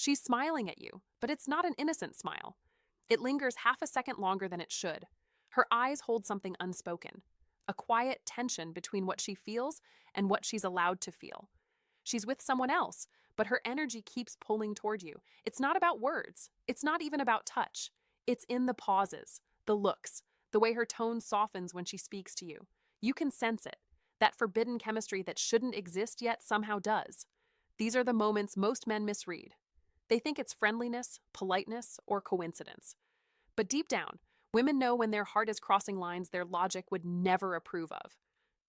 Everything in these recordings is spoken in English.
She's smiling at you, but it's not an innocent smile. It lingers half a second longer than it should. Her eyes hold something unspoken, a quiet tension between what she feels and what she's allowed to feel. She's with someone else, but her energy keeps pulling toward you. It's not about words, it's not even about touch. It's in the pauses, the looks, the way her tone softens when she speaks to you. You can sense it. That forbidden chemistry that shouldn't exist yet somehow does. These are the moments most men misread. They think it's friendliness, politeness, or coincidence. But deep down, women know when their heart is crossing lines their logic would never approve of.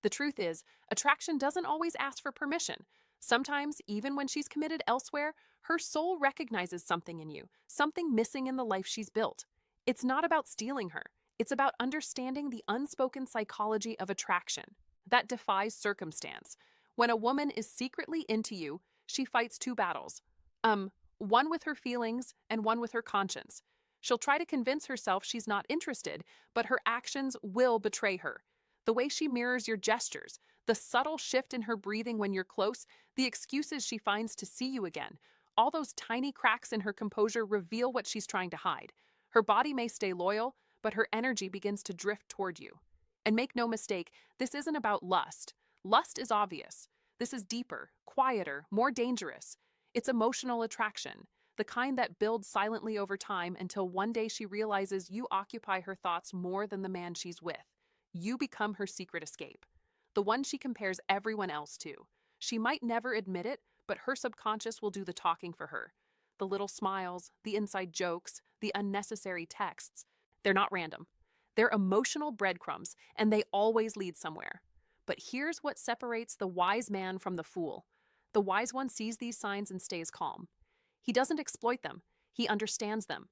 The truth is, attraction doesn't always ask for permission. Sometimes, even when she's committed elsewhere, her soul recognizes something in you, something missing in the life she's built. It's not about stealing her, it's about understanding the unspoken psychology of attraction that defies circumstance. When a woman is secretly into you, she fights two battles. One with her feelings and one with her conscience. She'll try to convince herself she's not interested, but her actions will betray her. The way she mirrors your gestures, the subtle shift in her breathing when you're close, the excuses she finds to see you again, all those tiny cracks in her composure reveal what she's trying to hide. Her body may stay loyal, but her energy begins to drift toward you. And make no mistake, this isn't about lust. Lust is obvious. This is deeper, quieter, more dangerous. It's emotional attraction, the kind that builds silently over time until one day she realizes you occupy her thoughts more than the man she's with. You become her secret escape, the one she compares everyone else to. She might never admit it, but her subconscious will do the talking for her. The little smiles, the inside jokes, the unnecessary texts, they're not random. They're emotional breadcrumbs, and they always lead somewhere. But here's what separates the wise man from the fool. The wise one sees these signs and stays calm. He doesn't exploit them, he understands them.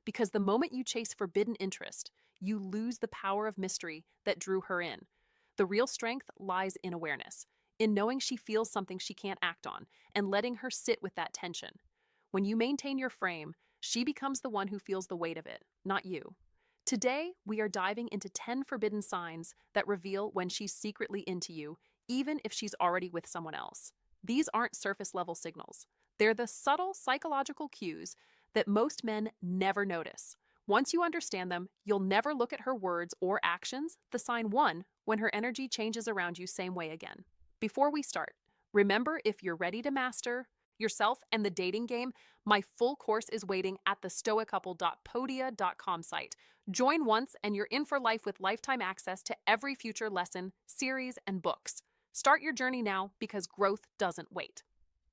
Because the moment you chase forbidden interest, you lose the power of mystery that drew her in. The real strength lies in awareness, in knowing she feels something she can't act on, and letting her sit with that tension. When you maintain your frame, she becomes the one who feels the weight of it, not you. Today, we are diving into 10 forbidden signs that reveal when she's secretly into you, even if she's already with someone else. These aren't surface level signals. They're the subtle psychological cues that most men never notice. Once you understand them, you'll never look at her words or actions, the sign one, when her energy changes around you same way again. Before we start, remember, if you're ready to master yourself and the dating game, my full course is waiting at the stoacouple.podia.com site. Join once and you're in for life with lifetime access to every future lesson, series, and books. Start your journey now because growth doesn't wait.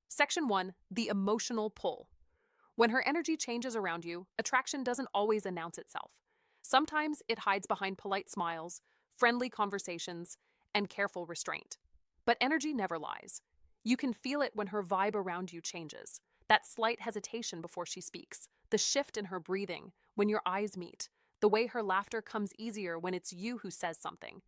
Section 1, the emotional pull. When her energy changes around you, attraction doesn't always announce itself. Sometimes it hides behind polite smiles, friendly conversations, and careful restraint. But energy never lies. You can feel it when her vibe around you changes. That slight hesitation before she speaks, the shift in her breathing when your eyes meet, the way her laughter comes easier when it's you who says something.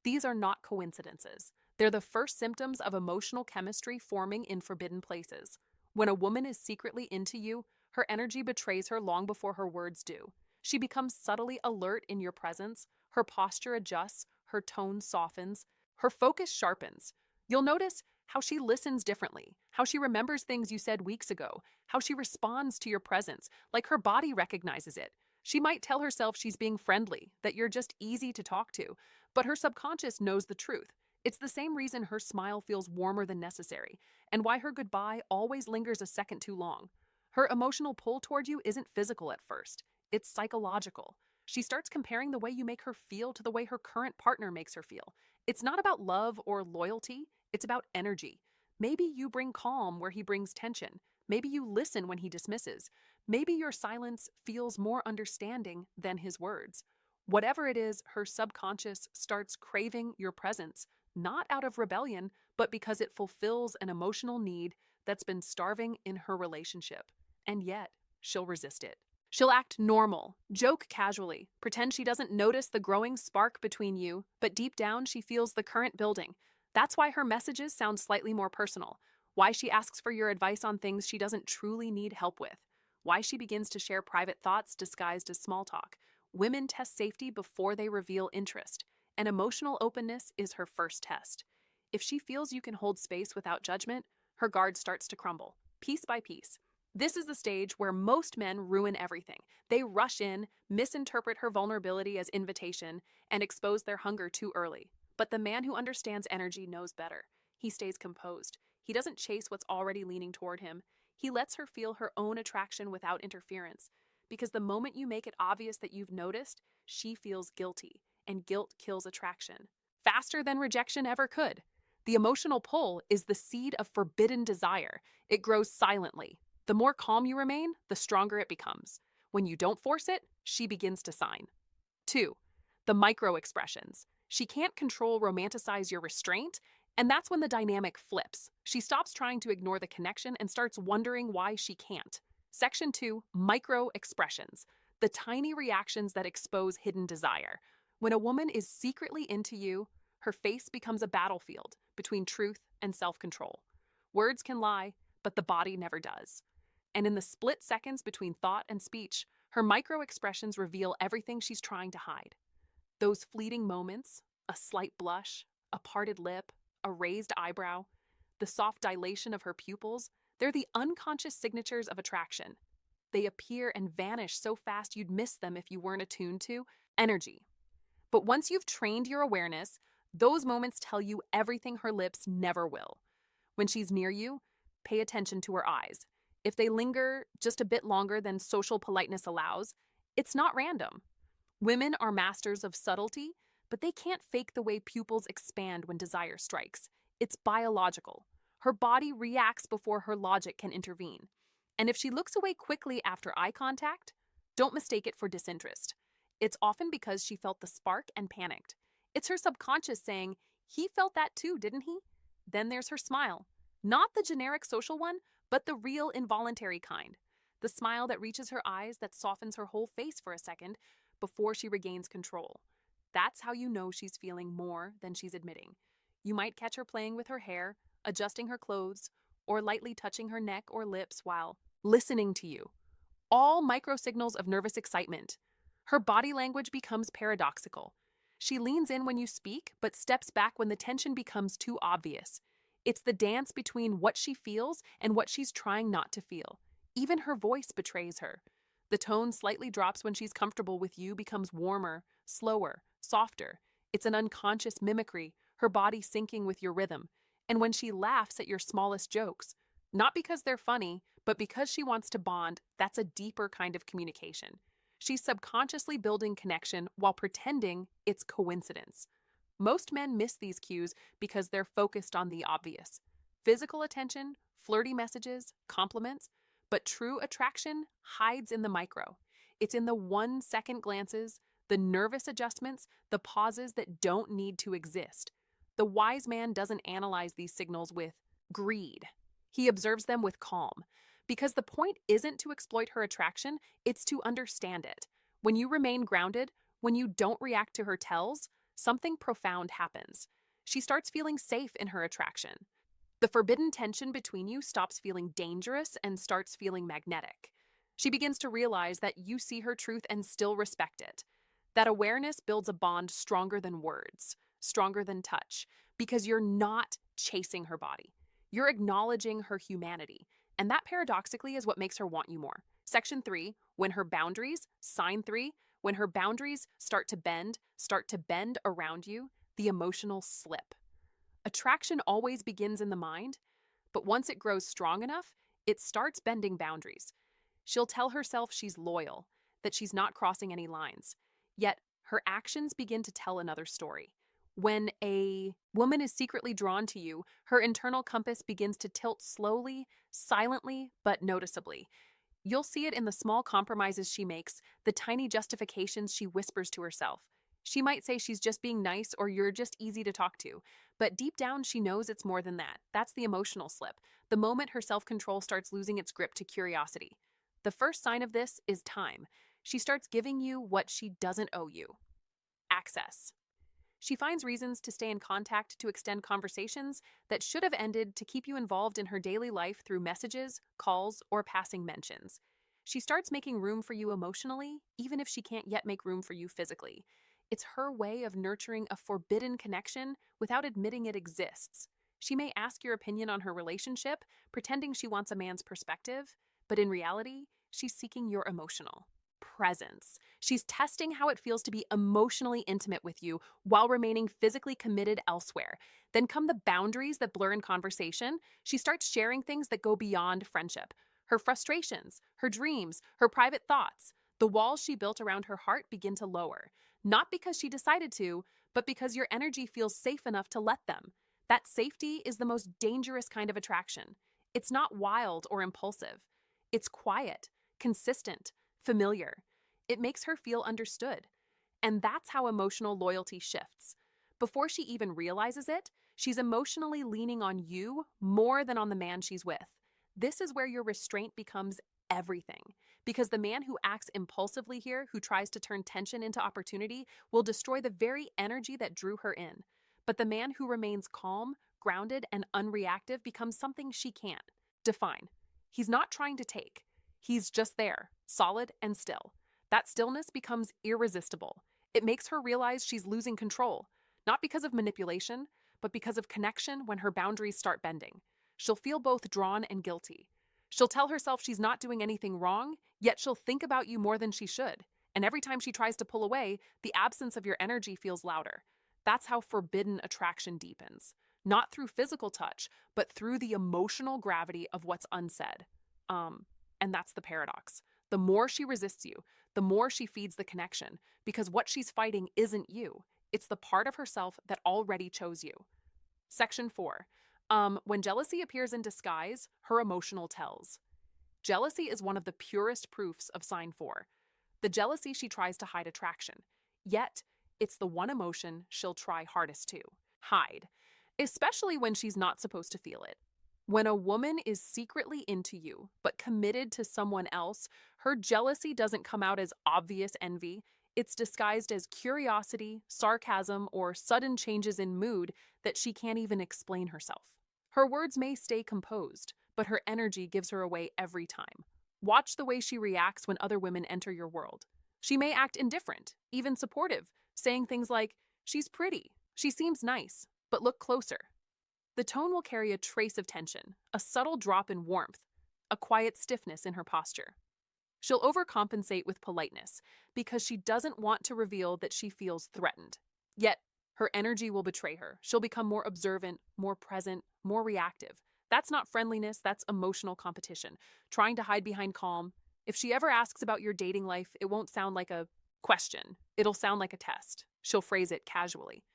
These are not coincidences. They're the first symptoms of emotional chemistry forming in forbidden places. When a woman is secretly into you, her energy betrays her long before her words do. She becomes subtly alert in your presence, her posture adjusts, her tone softens, her focus sharpens. You'll notice how she listens differently, how she remembers things you said weeks ago, how she responds to your presence, like her body recognizes it. She might tell herself she's being friendly, that you're just easy to talk to, but her subconscious knows the truth. It's the same reason her smile feels warmer than necessary, and why her goodbye always lingers a second too long. Her emotional pull toward you isn't physical at first, it's psychological. She starts comparing the way you make her feel to the way her current partner makes her feel. It's not about love or loyalty, it's about energy. Maybe you bring calm where he brings tension. Maybe you listen when he dismisses. Maybe your silence feels more understanding than his words. Whatever it is, her subconscious starts craving your presence, not out of rebellion, but because it fulfills an emotional need that's been starving in her relationship. And yet, she'll resist it. She'll act normal, joke casually, pretend she doesn't notice the growing spark between you, but deep down she feels the current building. That's why her messages sound slightly more personal, why she asks for your advice on things she doesn't truly need help with, why she begins to share private thoughts disguised as small talk. Women test safety before they reveal interest, and emotional openness is her first test. If she feels you can hold space without judgment, her guard starts to crumble, piece by piece. This is the stage where most men ruin everything. They rush in, misinterpret her vulnerability as invitation, and expose their hunger too early. But the man who understands energy knows better. He stays composed. He doesn't chase what's already leaning toward him. He lets her feel her own attraction without interference. Because the moment you make it obvious that you've noticed, she feels guilty, and guilt kills attraction. Faster than rejection ever could. The emotional pull is the seed of forbidden desire. It grows silently. The more calm you remain, the stronger it becomes. When you don't force it, she begins to sign. 2. The micro expressions. She can't control romanticize your restraint, and that's when the dynamic flips. She stops trying to ignore the connection and starts wondering why she can't. Section 2, micro expressions. The tiny reactions that expose hidden desire. When a woman is secretly into you, her face becomes a battlefield between truth and self-control. Words can lie, but the body never does. And in the split seconds between thought and speech, her micro expressions reveal everything she's trying to hide. Those fleeting moments, a slight blush, a parted lip, a raised eyebrow, the soft dilation of her pupils, they're the unconscious signatures of attraction. They appear and vanish so fast you'd miss them if you weren't attuned to energy. But once you've trained your awareness, those moments tell you everything her lips never will. When she's near you, pay attention to her eyes. If they linger just a bit longer than social politeness allows, it's not random. Women are masters of subtlety, but they can't fake the way pupils expand when desire strikes. It's biological. Her body reacts before her logic can intervene. And if she looks away quickly after eye contact, don't mistake it for disinterest. It's often because she felt the spark and panicked. It's her subconscious saying, "He felt that too, didn't he?" Then there's her smile. Not the generic social one, but the real involuntary kind. The smile that reaches her eyes, that softens her whole face for a second before she regains control. That's how you know she's feeling more than she's admitting. You might catch her playing with her hair, adjusting her clothes, or lightly touching her neck or lips while listening to you. All microsignals of nervous excitement. Her body language becomes paradoxical. She leans in when you speak, but steps back when the tension becomes too obvious. It's the dance between what she feels and what she's trying not to feel. Even her voice betrays her. The tone slightly drops when she's comfortable with you, becomes warmer, slower, softer. It's an unconscious mimicry, her body syncing with your rhythm. And when she laughs at your smallest jokes, not because they're funny, but because she wants to bond, that's a deeper kind of communication. She's subconsciously building connection while pretending it's coincidence. Most men miss these cues because they're focused on the obvious. Physical attention, flirty messages, compliments, but true attraction hides in the micro. It's in the 1-second glances, the nervous adjustments, the pauses that don't need to exist. The wise man doesn't analyze these signals with greed. He observes them with calm. Because the point isn't to exploit her attraction, it's to understand it. When you remain grounded, when you don't react to her tells, something profound happens. She starts feeling safe in her attraction. The forbidden tension between you stops feeling dangerous and starts feeling magnetic. She begins to realize that you see her truth and still respect it. That awareness builds a bond stronger than words, stronger than touch, because you're not chasing her body. You're acknowledging her humanity. And that paradoxically is what makes her want you more. Section 3, when her boundaries, sign 3, when her boundaries start to bend around you, the emotional slip. Attraction always begins in the mind, but once it grows strong enough, it starts bending boundaries. She'll tell herself she's loyal, that she's not crossing any lines. Yet her actions begin to tell another story. When a woman is secretly drawn to you, her internal compass begins to tilt slowly, silently, but noticeably. You'll see it in the small compromises she makes, the tiny justifications she whispers to herself. She might say she's just being nice or you're just easy to talk to, but deep down she knows it's more than that. That's the emotional slip, the moment her self-control starts losing its grip to curiosity. The first sign of this is time. She starts giving you what she doesn't owe you. Access. She finds reasons to stay in contact, to extend conversations that should have ended, to keep you involved in her daily life through messages, calls, or passing mentions. She starts making room for you emotionally, even if she can't yet make room for you physically. It's her way of nurturing a forbidden connection without admitting it exists. She may ask your opinion on her relationship, pretending she wants a man's perspective. But in reality, she's seeking your emotional presence. She's testing how it feels to be emotionally intimate with you while remaining physically committed elsewhere. Then come the boundaries that blur in conversation. She starts sharing things that go beyond friendship. Her frustrations, her dreams, her private thoughts. The walls she built around her heart begin to lower. Not because she decided to, but because your energy feels safe enough to let them. That safety is the most dangerous kind of attraction. It's not wild or impulsive. It's quiet, consistent, familiar. It makes her feel understood. And that's how emotional loyalty shifts. Before she even realizes it, she's emotionally leaning on you more than on the man she's with. This is where your restraint becomes everything. Because the man who acts impulsively here, who tries to turn tension into opportunity, will destroy the very energy that drew her in. But the man who remains calm, grounded, and unreactive becomes something she can't define. He's not trying to take. He's just there, solid and still. That stillness becomes irresistible. It makes her realize she's losing control, not because of manipulation, but because of connection when her boundaries start bending. She'll feel both drawn and guilty. She'll tell herself she's not doing anything wrong, yet she'll think about you more than she should. And every time she tries to pull away, the absence of your energy feels louder. That's how forbidden attraction deepens. Not through physical touch, but through the emotional gravity of what's unsaid. And that's the paradox. The more she resists you, the more she feeds the connection, because what she's fighting isn't you. It's the part of herself that already chose you. Section 4. When jealousy appears in disguise, her emotional tells. Jealousy is one of the purest proofs of sign 4. The jealousy she tries to hide attraction. Yet, it's the one emotion she'll try hardest to hide, especially when she's not supposed to feel it. When a woman is secretly into you, but committed to someone else, her jealousy doesn't come out as obvious envy. It's disguised as curiosity, sarcasm, or sudden changes in mood that she can't even explain herself. Her words may stay composed, but her energy gives her away every time. Watch the way she reacts when other women enter your world. She may act indifferent, even supportive, saying things like, "She's pretty, she seems nice, but look closer." The tone will carry a trace of tension, a subtle drop in warmth, a quiet stiffness in her posture. She'll overcompensate with politeness because she doesn't want to reveal that she feels threatened. Yet, her energy will betray her. She'll become more observant, more present, more reactive. That's not friendliness, that's emotional competition, trying to hide behind calm. If she ever asks about your dating life, it won't sound like a question. It'll sound like a test. She'll phrase it casually.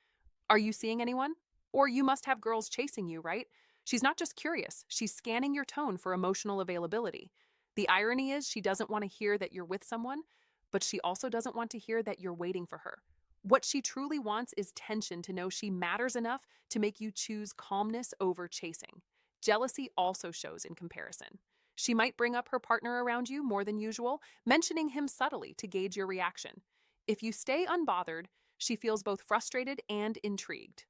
"Are you seeing anyone?" Or "You must have girls chasing you, right?" She's not just curious, she's scanning your tone for emotional availability. The irony is she doesn't want to hear that you're with someone, but she also doesn't want to hear that you're waiting for her. What she truly wants is tension to know she matters enough to make you choose calmness over chasing. Jealousy also shows in comparison. She might bring up her partner around you more than usual, mentioning him subtly to gauge your reaction. If you stay unbothered, she feels both frustrated and intrigued.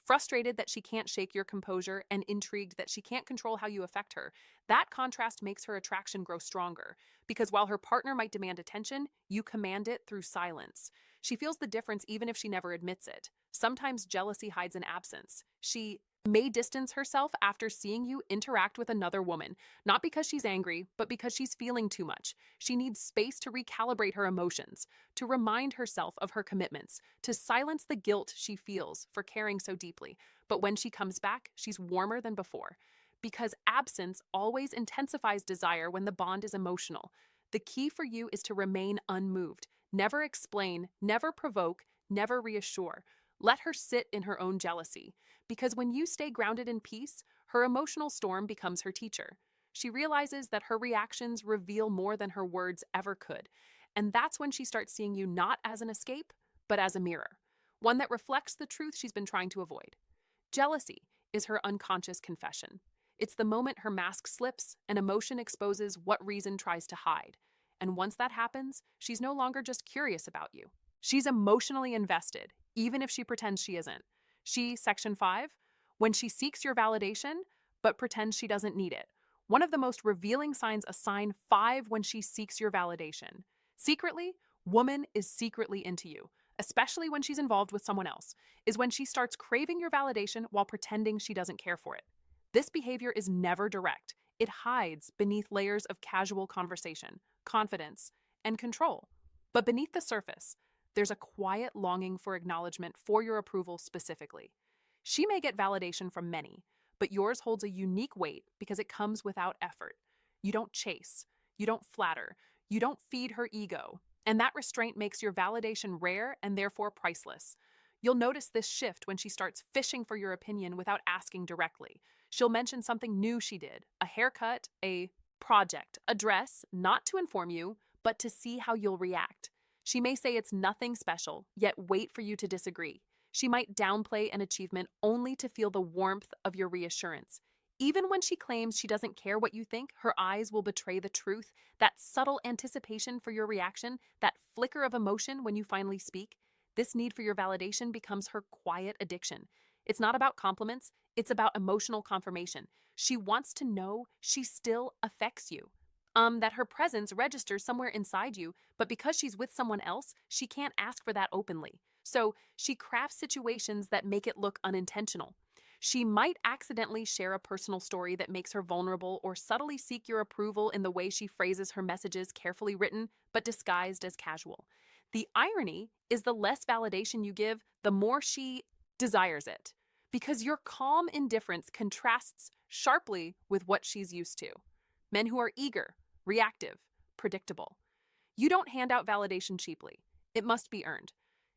Frustrated that she can't shake your composure and intrigued that she can't control how you affect her. That contrast makes her attraction grow stronger, because while her partner might demand attention, you command it through silence. She feels the difference even if she never admits it. Sometimes jealousy hides in absence. She may distance herself after seeing you interact with another woman, not because she's angry, but because she's feeling too much. She needs space to recalibrate her emotions, to remind herself of her commitments, to silence the guilt she feels for caring so deeply. But when she comes back, she's warmer than before. Because absence always intensifies desire when the bond is emotional. The key for you is to remain unmoved. Never explain, never provoke, never reassure. Let her sit in her own jealousy. Because when you stay grounded in peace, her emotional storm becomes her teacher. She realizes that her reactions reveal more than her words ever could. And that's when she starts seeing you not as an escape, but as a mirror, one that reflects the truth she's been trying to avoid. Jealousy is her unconscious confession. It's the moment her mask slips and emotion exposes what reason tries to hide. And once that happens, she's no longer just curious about you. She's emotionally invested, even if she pretends she isn't. Section 5, when she seeks your validation, but pretends she doesn't need it. One of the most revealing signs a sign 5 when she seeks your validation. Secretly, woman is secretly into you, especially when she's involved with someone else, is when she starts craving your validation while pretending she doesn't care for it. This behavior is never direct. It hides beneath layers of casual conversation, confidence, and control. But beneath the surface, there's a quiet longing for acknowledgement for your approval specifically. She may get validation from many, but yours holds a unique weight because it comes without effort. You don't chase, you don't flatter, you don't feed her ego. And that restraint makes your validation rare and therefore priceless. You'll notice this shift when she starts fishing for your opinion without asking directly. She'll mention something new she did, a haircut, a project, a dress, not to inform you, but to see how you'll react. She may say it's nothing special, yet wait for you to disagree. She might downplay an achievement only to feel the warmth of your reassurance. Even when she claims she doesn't care what you think, her eyes will betray the truth, that subtle anticipation for your reaction, that flicker of emotion when you finally speak. This need for your validation becomes her quiet addiction. It's not about compliments, it's about emotional confirmation. She wants to know she still affects you. That her presence registers somewhere inside you, but because she's with someone else, she can't ask for that openly. So she crafts situations that make it look unintentional. She might accidentally share a personal story that makes her vulnerable or subtly seek your approval in the way she phrases her messages, carefully written but disguised as casual. The irony is the less validation you give, the more she desires it, because your calm indifference contrasts sharply with what she's used to. Men who are eager, reactive, predictable. You don't hand out validation cheaply. It must be earned.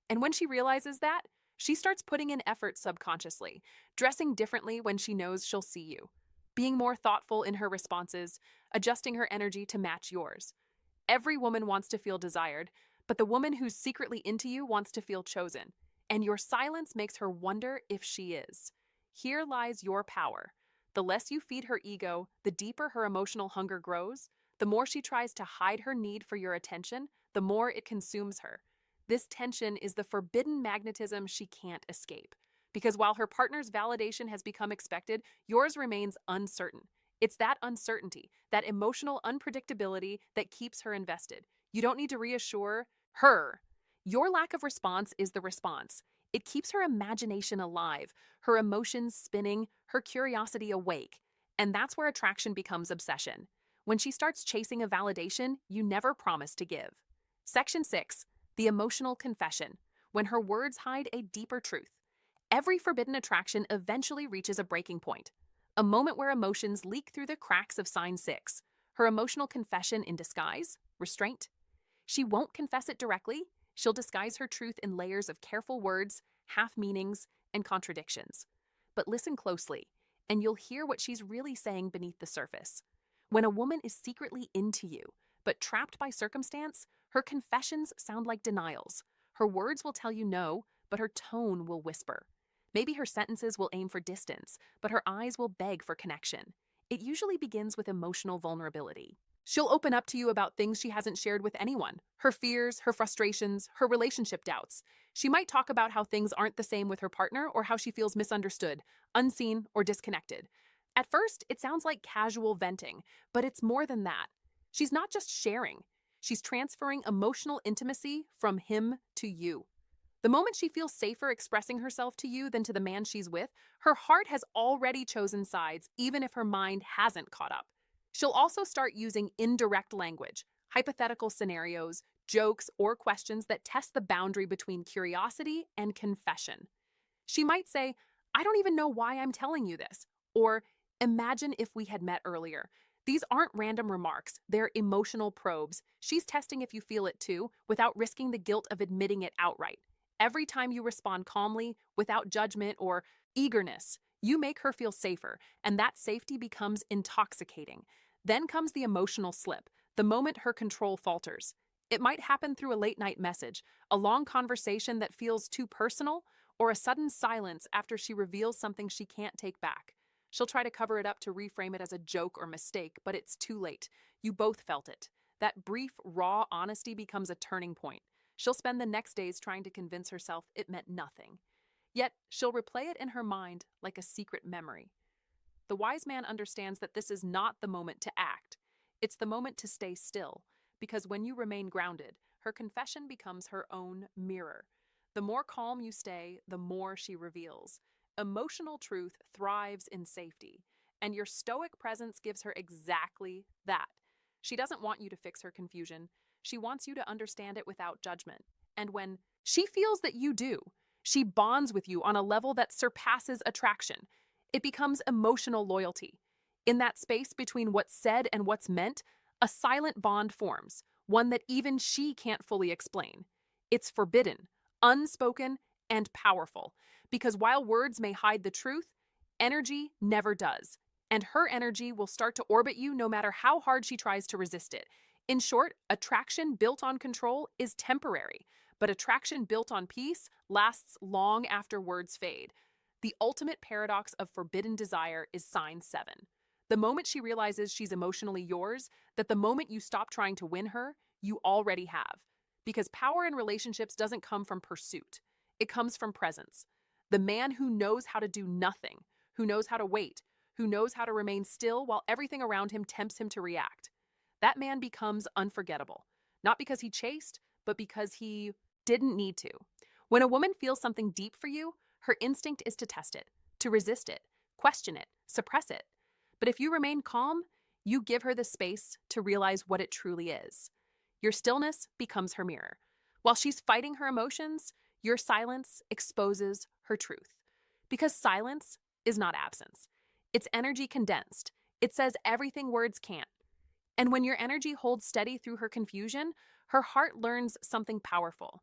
And when she realizes that, she starts putting in effort subconsciously, dressing differently when she knows she'll see you, being more thoughtful in her responses, adjusting her energy to match yours. Every woman wants to feel desired, but the woman who's secretly into you wants to feel chosen. And your silence makes her wonder if she is. Here lies your power. The less you feed her ego, the deeper her emotional hunger grows. The more she tries to hide her need for your attention, the more it consumes her. This tension is the forbidden magnetism she can't escape. Because while her partner's validation has become expected, yours remains uncertain. It's that uncertainty, that emotional unpredictability that keeps her invested. You don't need to reassure her. Your lack of response is the response. It keeps her imagination alive, her emotions spinning, her curiosity awake. And that's where attraction becomes obsession. When she starts chasing a validation you never promised to give. Section 6. The emotional confession. When her words hide a deeper truth. Every forbidden attraction eventually reaches a breaking point. A moment where emotions leak through the cracks of sign 6. Her emotional confession in disguise, restraint. She won't confess it directly. She'll disguise her truth in layers of careful words, half meanings, and contradictions. But listen closely, and you'll hear what she's really saying beneath the surface. When a woman is secretly into you, but trapped by circumstance, her confessions sound like denials. Her words will tell you no, but her tone will whisper. Maybe her sentences will aim for distance, but her eyes will beg for connection. It usually begins with emotional vulnerability. She'll open up to you about things she hasn't shared with anyone, her fears, her frustrations, her relationship doubts. She might talk about how things aren't the same with her partner or how she feels misunderstood, unseen, or disconnected. At first, it sounds like casual venting, but it's more than that. She's not just sharing, she's transferring emotional intimacy from him to you. The moment she feels safer expressing herself to you than to the man she's with, her heart has already chosen sides, even if her mind hasn't caught up. She'll also start using indirect language, hypothetical scenarios, jokes, or questions that test the boundary between curiosity and confession. She might say, "I don't even know why I'm telling you this," or "Imagine if we had met earlier." These aren't random remarks, they're emotional probes. She's testing if you feel it too, without risking the guilt of admitting it outright. Every time you respond calmly, without judgment or eagerness, you make her feel safer, and that safety becomes intoxicating. Then comes the emotional slip, the moment her control falters. It might happen through a late-night message, a long conversation that feels too personal, or a sudden silence after she reveals something she can't take back. She'll try to cover it up to reframe it as a joke or mistake, but it's too late. You both felt it. That brief, raw honesty becomes a turning point. She'll spend the next days trying to convince herself it meant nothing. Yet, she'll replay it in her mind like a secret memory. The wise man understands that this is not the moment to act. It's the moment to stay still, because when you remain grounded, her confession becomes her own mirror. The more calm you stay, the more she reveals. Emotional truth thrives in safety, And your stoic presence gives her exactly that. She doesn't want you to fix her confusion. She wants you to understand it without judgment. And when she feels that you do, she bonds with you on a level that surpasses attraction. It becomes emotional loyalty. In that space between what's said and what's meant, a silent bond forms, one that even she can't fully explain. It's forbidden, unspoken, and powerful, because while words may hide the truth, energy never does. And her energy will start to orbit you no matter how hard she tries to resist it. In short, attraction built on control is temporary, but attraction built on peace lasts long after words fade. The ultimate paradox of forbidden desire is sign 7. The moment she realizes she's emotionally yours, that the moment you stop trying to win her, you already have. Because power in relationships doesn't come from pursuit, it comes from presence. The man who knows how to do nothing, who knows how to wait, who knows how to remain still while everything around him tempts him to react. That man becomes unforgettable, not because he chased, but because he didn't need to. When a woman feels something deep for you, her instinct is to test it, to resist it, question it, suppress it. But if you remain calm, you give her the space to realize what it truly is. Your stillness becomes her mirror. While she's fighting her emotions, your silence exposes her truth. Because silence is not absence. It's energy condensed. It says everything words can't. And when your energy holds steady through her confusion, her heart learns something powerful,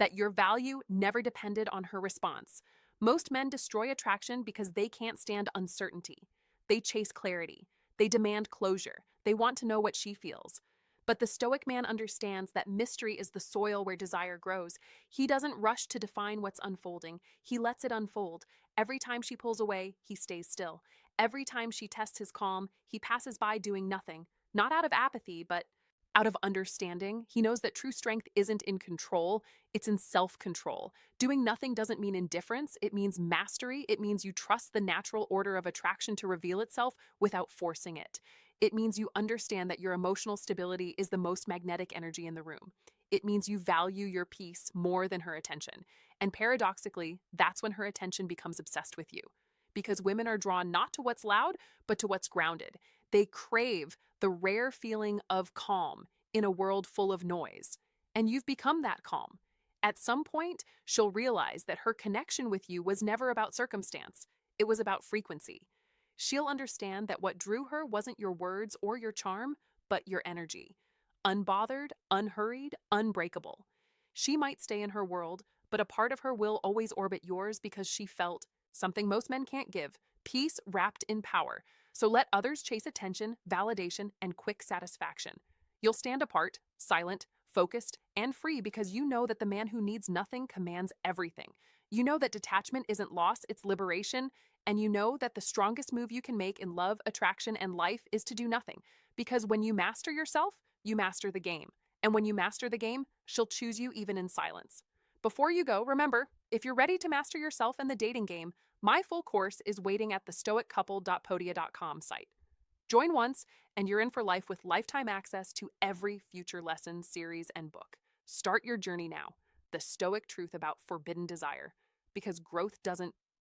that your value never depended on her response. Most men destroy attraction because they can't stand uncertainty. They chase clarity. They demand closure. They want to know what she feels. But the stoic man understands that mystery is the soil where desire grows. He doesn't rush to define what's unfolding. He lets it unfold. Every time she pulls away, he stays still. Every time she tests his calm, he passes by doing nothing. Not out of apathy, but out of understanding. He knows that true strength isn't in control, it's in self-control. Doing nothing doesn't mean indifference, it means mastery. It means you trust the natural order of attraction to reveal itself without forcing it. It means you understand that your emotional stability is the most magnetic energy in the room. It means you value your peace more than her attention. And paradoxically, that's when her attention becomes obsessed with you. Because women are drawn not to what's loud, but to what's grounded. They crave the rare feeling of calm in a world full of noise. And you've become that calm. At some point, she'll realize that her connection with you was never about circumstance. It was about frequency. She'll understand that what drew her wasn't your words or your charm, but your energy. Unbothered, unhurried, unbreakable. She might stay in her world, but a part of her will always orbit yours because she felt something most men can't give, peace wrapped in power. So let others chase attention, validation, and quick satisfaction. You'll stand apart, silent, focused, and free because you know that the man who needs nothing commands everything. You know that detachment isn't loss, it's liberation. And you know that the strongest move you can make in love, attraction, and life is to do nothing. Because when you master yourself, you master the game. And when you master the game, she'll choose you even in silence. Before you go, remember, if you're ready to master yourself in the dating game, my full course is waiting at the stoiccouple.podia.com site. Join once, and you're in for life with lifetime access to every future lesson, series, and book. Start your journey now. The stoic truth about forbidden desire. Because growth doesn't